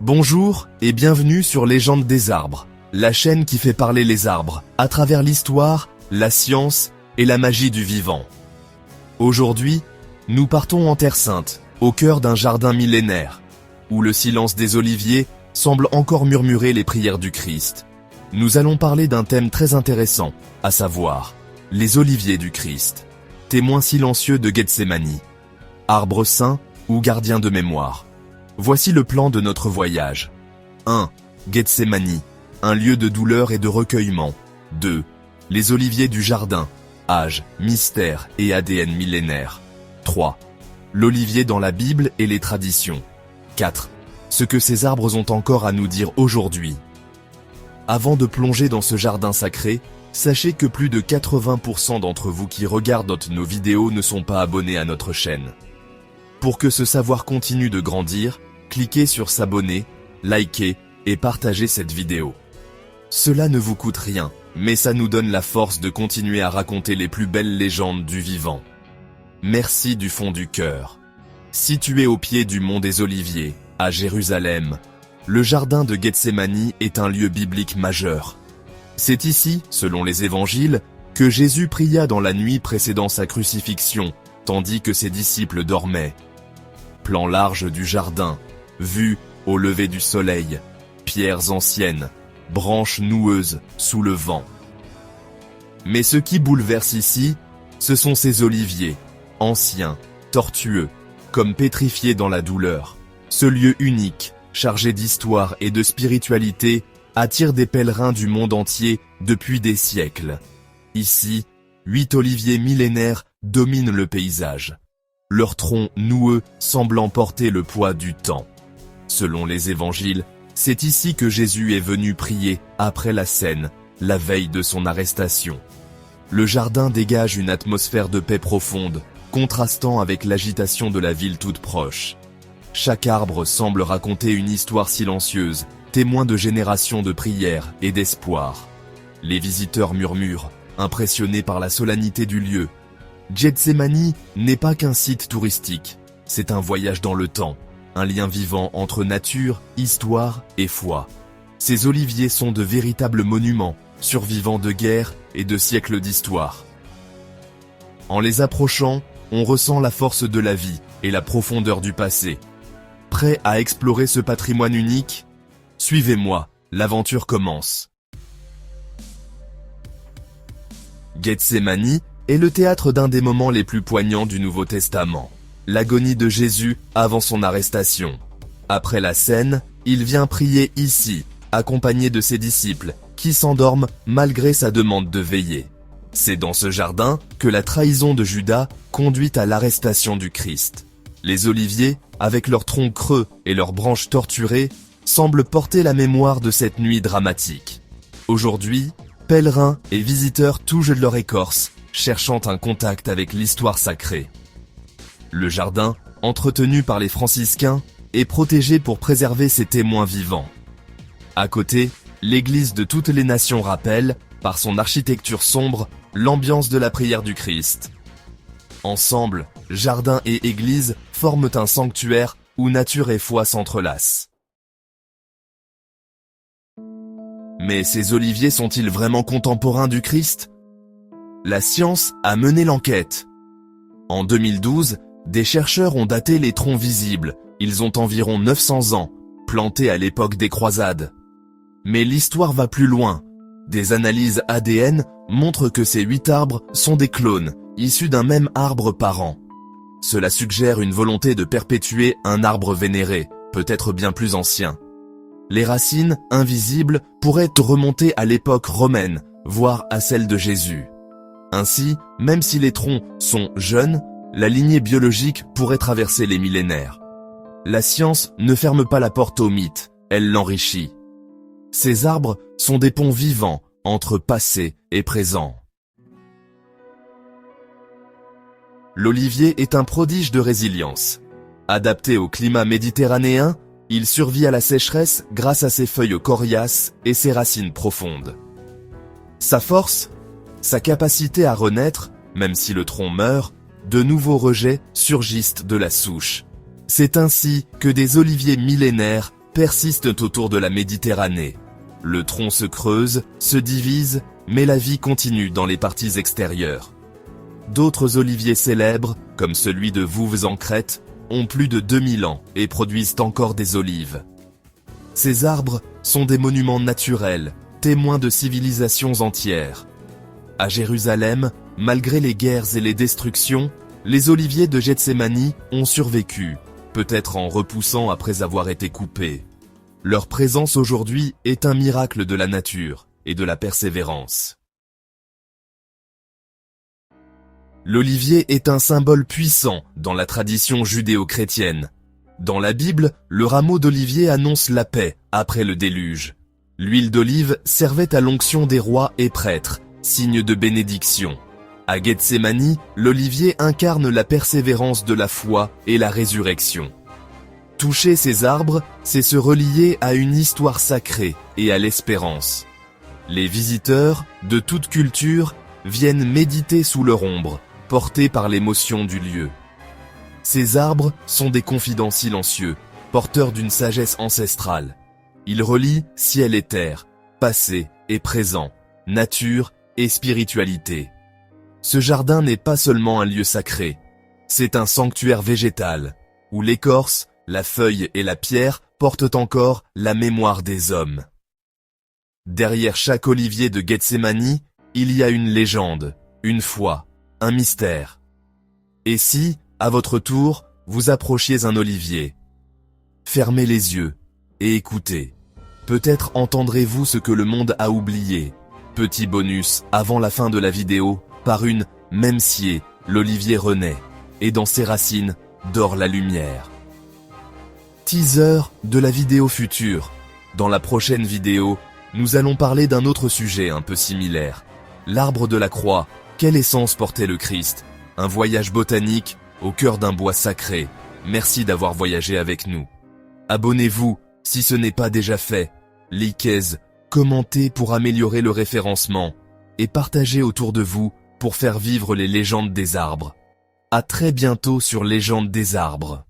Bonjour et bienvenue sur Légende des arbres, la chaîne qui fait parler les arbres à travers l'histoire, la science et la magie du vivant. Aujourd'hui, nous partons en Terre Sainte, au cœur d'un jardin millénaire, où le silence des oliviers semble encore murmurer les prières du Christ. Nous allons parler d'un thème très intéressant, à savoir les oliviers du Christ, témoins silencieux de Gethsémani, arbre saint ou gardien de mémoire. Voici le plan de notre voyage. 1. Gethsémani, un lieu de douleur et de recueillement. 2. Les oliviers du jardin, âge, mystère et ADN millénaire. 3. L'olivier dans la Bible et les traditions. 4. Ce que ces arbres ont encore à nous dire aujourd'hui. Avant de plonger dans ce jardin sacré, sachez que plus de 80% d'entre vous qui regardent nos vidéos ne sont pas abonnés à notre chaîne. Pour que ce savoir continue de grandir, cliquez sur s'abonner, likez et partagez cette vidéo. Cela ne vous coûte rien, mais ça nous donne la force de continuer à raconter les plus belles légendes du vivant. Merci du fond du cœur. Situé au pied du mont des Oliviers, à Jérusalem, le jardin de Gethsémani est un lieu biblique majeur. C'est ici, selon les évangiles, que Jésus pria dans la nuit précédant sa crucifixion, tandis que ses disciples dormaient. Plan large du jardin, vue au lever du soleil, pierres anciennes, branches noueuses sous le vent. Mais ce qui bouleverse ici, ce sont ces oliviers, anciens, tortueux, comme pétrifiés dans la douleur. Ce lieu unique, chargé d'histoire et de spiritualité, attire des pèlerins du monde entier depuis des siècles. Ici, 8 oliviers millénaires dominent le paysage. Leurs troncs noueux semblant porter le poids du temps. Selon les évangiles, c'est ici que Jésus est venu prier après la scène, la veille de son arrestation. Le jardin dégage une atmosphère de paix profonde, contrastant avec l'agitation de la ville toute proche. Chaque arbre semble raconter une histoire silencieuse, témoin de générations de prières et d'espoir. Les visiteurs murmurent, impressionnés par la solennité du lieu. Gethsémani n'est pas qu'un site touristique, c'est un voyage dans le temps, un lien vivant entre nature, histoire et foi. Ces oliviers sont de véritables monuments, survivants de guerres et de siècles d'histoire. En les approchant, on ressent la force de la vie et la profondeur du passé. Prêt à explorer ce patrimoine unique? Suivez-moi, l'aventure commence. Gethsémani est le théâtre d'un des moments les plus poignants du Nouveau Testament, l'agonie de Jésus avant son arrestation. Après la scène, il vient prier ici, accompagné de ses disciples, qui s'endorment malgré sa demande de veiller. C'est dans ce jardin que la trahison de Judas conduit à l'arrestation du Christ. Les oliviers, avec leurs troncs creux et leurs branches torturées, semblent porter la mémoire de cette nuit dramatique. Aujourd'hui, pèlerins et visiteurs touchent de leur écorce, cherchant un contact avec l'histoire sacrée. Le jardin, entretenu par les franciscains, est protégé pour préserver ses témoins vivants. À côté, l'église de toutes les nations rappelle, par son architecture sombre, l'ambiance de la prière du Christ. Ensemble, jardin et église forment un sanctuaire où nature et foi s'entrelacent. Mais ces oliviers sont-ils vraiment contemporains du Christ ? La science a mené l'enquête. En 2012, des chercheurs ont daté les troncs visibles. Ils ont environ 900 ans, plantés à l'époque des croisades. Mais l'histoire va plus loin. Des analyses ADN montrent que ces 8 arbres sont des clones, issus d'un même arbre parent. Cela suggère une volonté de perpétuer un arbre vénéré, peut-être bien plus ancien. Les racines, invisibles, pourraient remonter à l'époque romaine, voire à celle de Jésus. Ainsi, même si les troncs sont jeunes, la lignée biologique pourrait traverser les millénaires. La science ne ferme pas la porte au mythe, elle l'enrichit. Ces arbres sont des ponts vivants entre passé et présent. L'olivier est un prodige de résilience. Adapté au climat méditerranéen, il survit à la sécheresse grâce à ses feuilles coriaces et ses racines profondes. Sa force? Sa capacité à renaître, même si le tronc meurt, de nouveaux rejets surgissent de la souche. C'est ainsi que des oliviers millénaires persistent autour de la Méditerranée. Le tronc se creuse, se divise, mais la vie continue dans les parties extérieures. D'autres oliviers célèbres, comme celui de Vouves en Crète, ont plus de 2000 ans et produisent encore des olives. Ces arbres sont des monuments naturels, témoins de civilisations entières. À Jérusalem, malgré les guerres et les destructions, les oliviers de Gethsémani ont survécu, peut-être en repoussant après avoir été coupés. Leur présence aujourd'hui est un miracle de la nature et de la persévérance. L'olivier est un symbole puissant dans la tradition judéo-chrétienne. Dans la Bible, le rameau d'olivier annonce la paix après le déluge. L'huile d'olive servait à l'onction des rois et prêtres, signe de bénédiction. À Gethsémani, l'olivier incarne la persévérance de la foi et la résurrection. Toucher ces arbres, c'est se relier à une histoire sacrée et à l'espérance. Les visiteurs, de toute culture, viennent méditer sous leur ombre, portés par l'émotion du lieu. Ces arbres sont des confidents silencieux, porteurs d'une sagesse ancestrale. Ils relient ciel et terre, passé et présent, nature et spiritualité. Ce jardin n'est pas seulement un lieu sacré, c'est un sanctuaire végétal, où l'écorce, la feuille et la pierre portent encore la mémoire des hommes. Derrière chaque olivier de Gethsémani, il y a une légende, une foi, un mystère. Et si, à votre tour, vous approchiez un olivier? Fermez les yeux et écoutez. Peut-être entendrez-vous ce que le monde a oublié. Petit bonus, avant la fin de la vidéo, par une « même scié », l'olivier renaît, et dans ses racines dort la lumière. Teaser de la vidéo future. Dans la prochaine vidéo, nous allons parler d'un autre sujet un peu similaire. L'arbre de la croix, quelle essence portait le Christ? Un voyage botanique au cœur d'un bois sacré. Merci d'avoir voyagé avec nous. Abonnez-vous si ce n'est pas déjà fait. Likez, commentez pour améliorer le référencement et partagez autour de vous pour faire vivre les légendes des arbres. À très bientôt sur Légendes des arbres.